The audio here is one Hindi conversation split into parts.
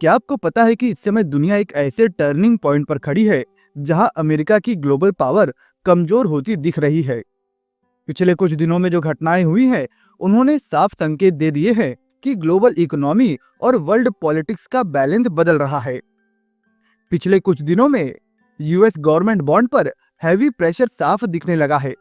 क्या आपको पता है कि इस समय दुनिया एक ऐसे टर्निंग पॉइंट पर खड़ी है जहां अमेरिका की ग्लोबल पावर कमजोर होती दिख रही है। पिछले कुछ दिनों में जो घटनाएं हुई हैं, उन्होंने साफ संकेत दे दिए हैं कि ग्लोबल इकोनॉमी और वर्ल्ड पॉलिटिक्स का बैलेंस बदल रहा है। पिछले कुछ दिनों में यूएस गवर्नमेंट बॉन्ड पर हैवी प्रेशर साफ दिखने लगा है।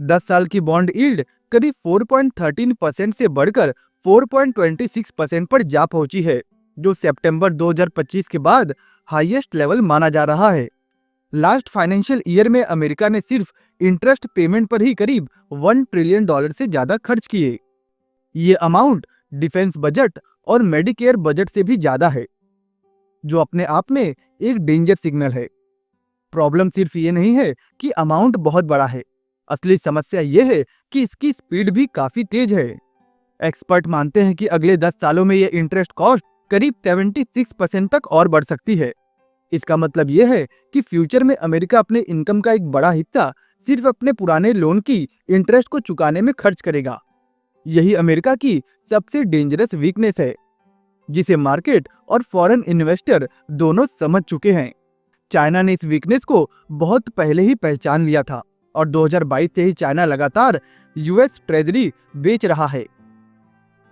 10 साल की बॉन्ड यील्ड करीब 4.13% से बढ़कर 4.26% पर जा पहुंची है, जो सितंबर 2025 के बाद हाईएस्ट लेवल माना जा रहा है। लास्ट फाइनेंशियल ईयर में अमेरिका ने सिर्फ इंटरेस्ट पेमेंट पर ही करीब $1 ट्रिलियन से ज्यादा खर्च किए। ये अमाउंट डिफेंस बजट और मेडिकेयर बजट से भी ज्यादा है, जो अपने आप में एक डेंजर सिग्नल है। प्रॉब्लम सिर्फ ये नहीं है कि अमाउंट बहुत बड़ा है, असली समस्या ये है कि इसकी स्पीड भी काफी तेज है। एक्सपर्ट मानते हैं कि अगले 10 सालों में ये इंटरेस्ट कॉस्ट करीब 76% तक और बढ़ सकती है। इसका मतलब यह है कि फ्यूचर में अमेरिका अपने इनकम का एक बड़ा हिस्सा सिर्फ अपने पुराने लोन की इंटरेस्ट को चुकाने में खर्च करेगा। यही अमेरिका की सबसे डेंजरस वीकनेस है, जिसे मार्केट और फॉरेन इन्वेस्टर दोनों समझ चुके हैं। चाइना ने इस वीकनेस को बहुत पहले ही पहचान लिया था और 2022 से ही चाइना लगातार यूएस ट्रेजरी बेच रहा है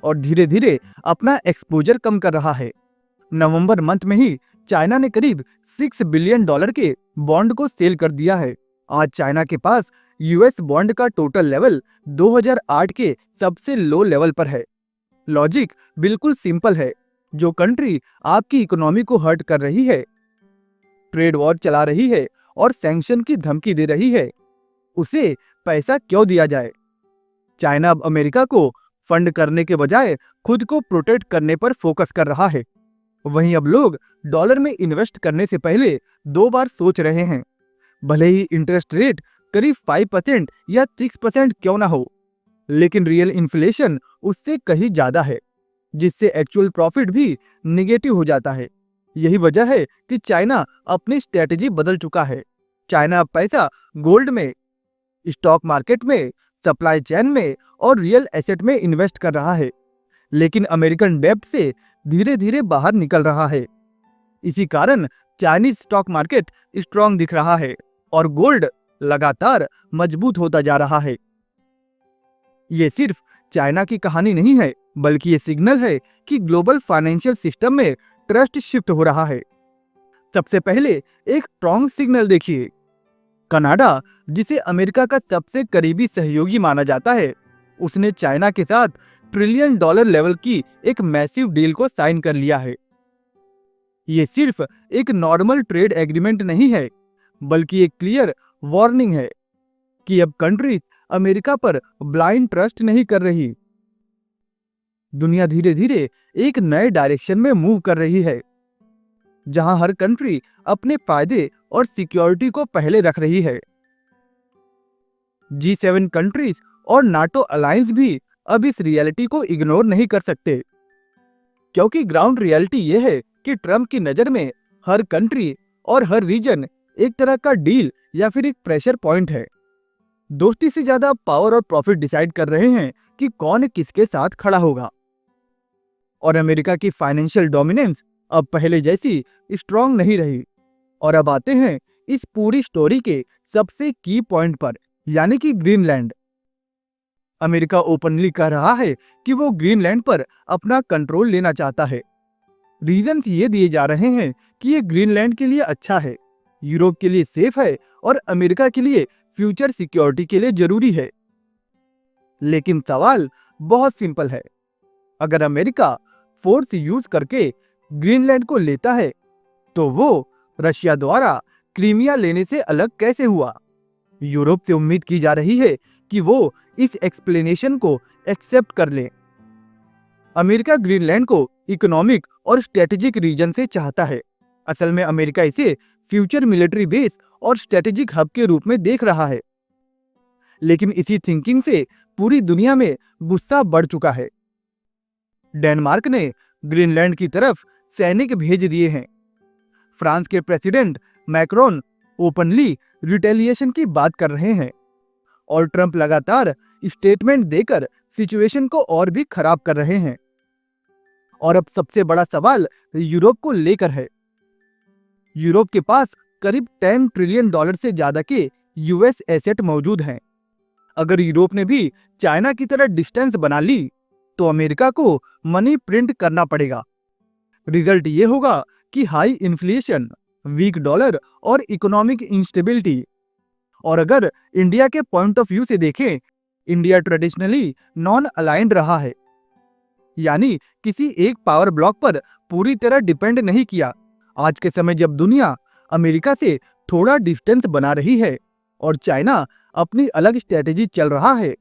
और धीरे धीरे अपना एक्सपोजर कम कर रहा है। नवंबर मंथ में ही चाइना ने करीब $6 बिलियन के बॉन्ड को सेल कर दिया है। आज चाइना के पास यूएस बॉन्ड का टोटल लेवल 2008 के सबसे लो लेवल पर है। लॉजिक बिल्कुल सिंपल है। जो कंट्री आपकी इकोनॉमी को हर्ट कर रही है, ट्रेड वॉर चला रही है और सैंक्शन की धमकी दे रही है, उसे पैसा क्यों दिया जाए? चाइना अब अमेरिका को फंड करने के बजाय खुद को प्रोटेक्ट करने पर फोकस कर रहा है। वहीं अब लोग डॉलर में इन्वेस्ट करने से पहले 2 बार सोच रहे हैं। भले ही इंटरेस्ट रेट करीब 5% या 6% क्यों ना हो, लेकिन रियल इन्फ्लेशन उससे कहीं ज्यादा है, जिससे एक्चुअल प्रॉफिट भी निगेटिव हो जाता है। यही वजह है कि चाइना अपनी स्ट्रेटेजी बदल चुका है। चाइना अब पैसा गोल्ड में, स्टॉक मार्केट में, सप्लाई चेन में और रियल एसेट में इन्वेस्ट कर रहा है, लेकिन अमेरिकन डेब्ट से धीरे धीरे बाहर निकल रहा है। इसी कारण चाइनीज स्टॉक मार्केट स्ट्रांग दिख रहा है और गोल्ड लगातार मजबूत होता जा रहा है। ये सिर्फ चाइना की कहानी नहीं है, बल्कि ये सिग्नल है कि ग्लोबल फाइनेंशियल सिस्टम में ट्रस्ट शिफ्ट हो रहा है। सबसे पहले एक स्ट्रांग सिग्नल देखिए। कनाडा, जिसे अमेरिका का सबसे करीबी सहयोगी माना जाता है, उसने चाइना के साथ $1 ट्रिलियन लेवल की एक मैसिव डील को साइन कर लिया है। ये सिर्फ एक नॉर्मल ट्रेड एग्रीमेंट नहीं है, बल्कि एक क्लियर वार्निंग है कि अब कंट्रीज अमेरिका पर ब्लाइंड ट्रस्ट नहीं कर रही। दुनिया धीरे धीरे एक नए डायरेक्शन में मूव कर रही है, जहां हर कंट्री अपने फायदे और सिक्योरिटी को पहले रख रही है। G7 कंट्रीज और नाटो अलायंस भी अब इस रियलिटी को इग्नोर नहीं कर सकते, क्योंकि ग्राउंड रियलिटी यह है कि ट्रम्प की नजर में हर कंट्री और हर रीजन एक तरह का डील या फिर एक प्रेशर पॉइंट है। दोस्ती से ज्यादा पावर और प्रॉफिट डिसाइड कर रहे हैं कि कौन किसके साथ खड़ा होगा। और अमेरिका की फाइनेंशियल डोमिनेंस अब पहले जैसी स्ट्रांग नहीं रही। और अब आते हैं इस पूरी स्टोरी के सबसे की पॉइंट पर, यानी कि ग्रीनलैंड। अमेरिका ओपनली कह रहा है कि वो ग्रीनलैंड पर अपना कंट्रोल लेना चाहता है। रीजंस ये दिए जा रहे हैं कि ये ग्रीनलैंड के लिए अच्छा है, यूरोप के लिए सेफ है और अमेरिका के लिए फ्यूचर सिक्योरिटी के लिए जरूरी है। लेकिन सवाल बहुत सिंपल है। अगर अमेरिका फोर्स यूज करके ग्रीनलैंड को लेता है, तो वो रशिया द्वारा क्रीमिया लेने से अलग कैसे हुआ? यूरोप से उम्मीद की जा रही है कि वो इस एक्सप्लेनेशन को एक्सेप्ट कर ले। अमेरिका ग्रीनलैंड को इकोनॉमिक और स्ट्रेटेजिक रीजन से चाहता है। असल में अमेरिका इसे फ्यूचर मिलिट्री बेस और स्ट्रेटेजिक हब के रूप में देख रहा है। लेकिन इसी थिंकिंग से पूरी दुनिया में गुस्सा बढ़ चुका है। डेनमार्क ने ग्रीनलैंड की तरफ सैनिक भेज दिए हैं। फ्रांस के प्रेसिडेंट मैक्रोन ओपनली रिटेलिएशन की बात कर रहे हैं और ट्रंप लगातार स्टेटमेंट देकर सिचुएशन को और भी खराब कर रहे हैं। और अब सबसे बड़ा सवाल यूरोप को लेकर है। यूरोप के पास करीब 10 ट्रिलियन डॉलर से ज्यादा के यूएस एसेट मौजूद हैं। अगर यूरोप ने भी चाइना की तरह डिस्टेंस बना ली तो अमेरिका को मनी प्रिंट करना पड़ेगा। रिजल्ट ये होगा कि हाई इन्फ्लेशन, वीक डॉलर और इकोनॉमिक इंस्टेबिलिटी। और अगर इंडिया के पॉइंट ऑफ व्यू से देखें, इंडिया ट्रेडिशनली नॉन अलाइंड रहा है, यानी किसी एक पावर ब्लॉक पर पूरी तरह डिपेंड नहीं किया। आज के समय जब दुनिया अमेरिका से थोड़ा डिस्टेंस बना रही है और चाइना अपनी अलग स्ट्रेटेजी चल रहा है,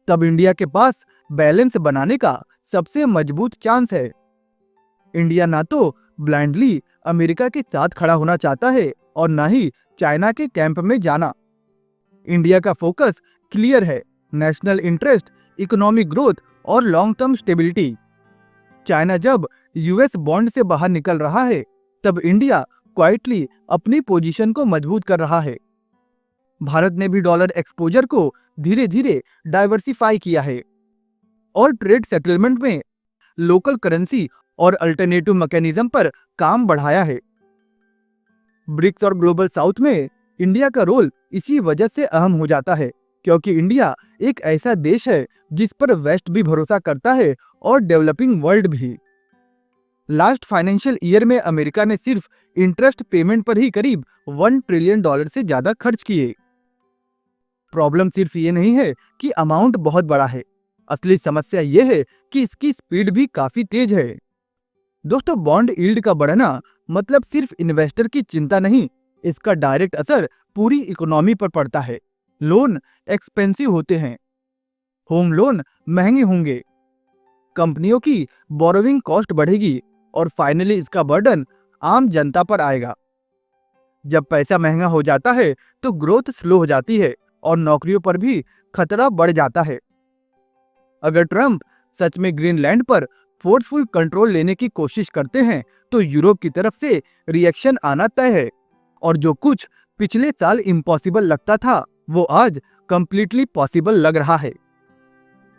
तब इंडिया के पास बैलेंस बनाने का सबसे मजबूत चांस है। इंडिया ना तो ब्लाइंडली अमेरिका के साथ खड़ा होना चाहता है और ना ही चाइना के कैंप में जाना। इंडिया का फोकस क्लियर है, नेशनल इंटरेस्ट, इकोनॉमिक ग्रोथ और लॉन्ग टर्म स्टेबिलिटी। चाइना जब यूएस बॉन्ड से बाहर निकल रहा है, तब इंडिया क्वाइटली अपनी पोजीशन को मजबूत कर रहा है। भारत ने भी डॉलर एक्सपोजर को धीरे धीरे डाइवर्सिफाई किया है और ट्रेड सेटलमेंट में लोकल करेंसी और अल्टरनेटिव मैकेनिज्म पर काम बढ़ाया है। ब्रिक्स और ग्लोबल साउथ में इंडिया का रोल इसी वजह से अहम हो जाता है, क्योंकि इंडिया एक ऐसा देश है जिस पर वेस्ट भी भरोसा करता है और डेवलपिंग वर्ल्ड भी। लास्ट फाइनेंशियल ईयर में अमेरिका ने सिर्फ इंटरेस्ट पेमेंट पर ही करीब 1 ट्रिलियन डॉलर से ज्यादा खर्च किए। प्रॉब्लम सिर्फ ये नहीं है कि अमाउंट बहुत बड़ा है, असली समस्या ये है कि इसकी स्पीड भी काफी तेज है। दोस्तों, बॉन्ड यील्ड का बढ़ना मतलब सिर्फ इन्वेस्टर की चिंता नहीं, इसका डायरेक्ट असर पूरी इकोनॉमी पर पड़ता है। लोन एक्सपेंसिव होते हैं, होम लोन महंगे होंगे, कंपनियों की बोरोविंग कॉस्ट बढ़ेगी और फाइनली इसका बर्डन आम जनता पर आएगा। जब पैसा महंगा हो जाता है तो ग्रोथ स्लो हो जाती है और नौकरियों पर भी खतरा बढ़ जाता है। अगर ट्रंप सच में ग्रीनलैंड पर फोर्सफुल कंट्रोल लेने की कोशिश करते हैं तो यूरोप की तरफ से रिएक्शन आना तय है, और जो कुछ पिछले साल इम्पॉसिबल लगता था वो आज कंप्लीटली पॉसिबल लग रहा है।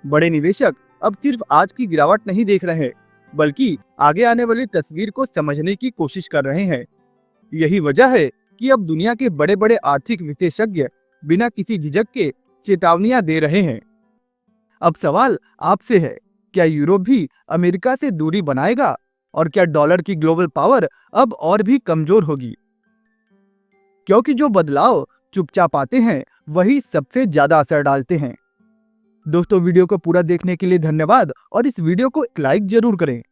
बड़े निवेशक अब सिर्फ आज की गिरावट नहीं देख रहे, बल्कि आगे आने वाली तस्वीर को समझने की कोशिश कर रहे हैं। यही वजह है कि अब दुनिया के बड़े बड़े आर्थिक विशेषज्ञ बिना किसी झिझक के चेतावनियां दे रहे हैं। अब सवाल आपसे है, क्या यूरोप भी अमेरिका से दूरी बनाएगा और क्या डॉलर की ग्लोबल पावर अब और भी कमजोर होगी? क्योंकि जो बदलाव चुपचाप आते हैं वही सबसे ज्यादा असर डालते हैं। दोस्तों, वीडियो को पूरा देखने के लिए धन्यवाद और इस वीडियो को एक लाइक जरूर करें।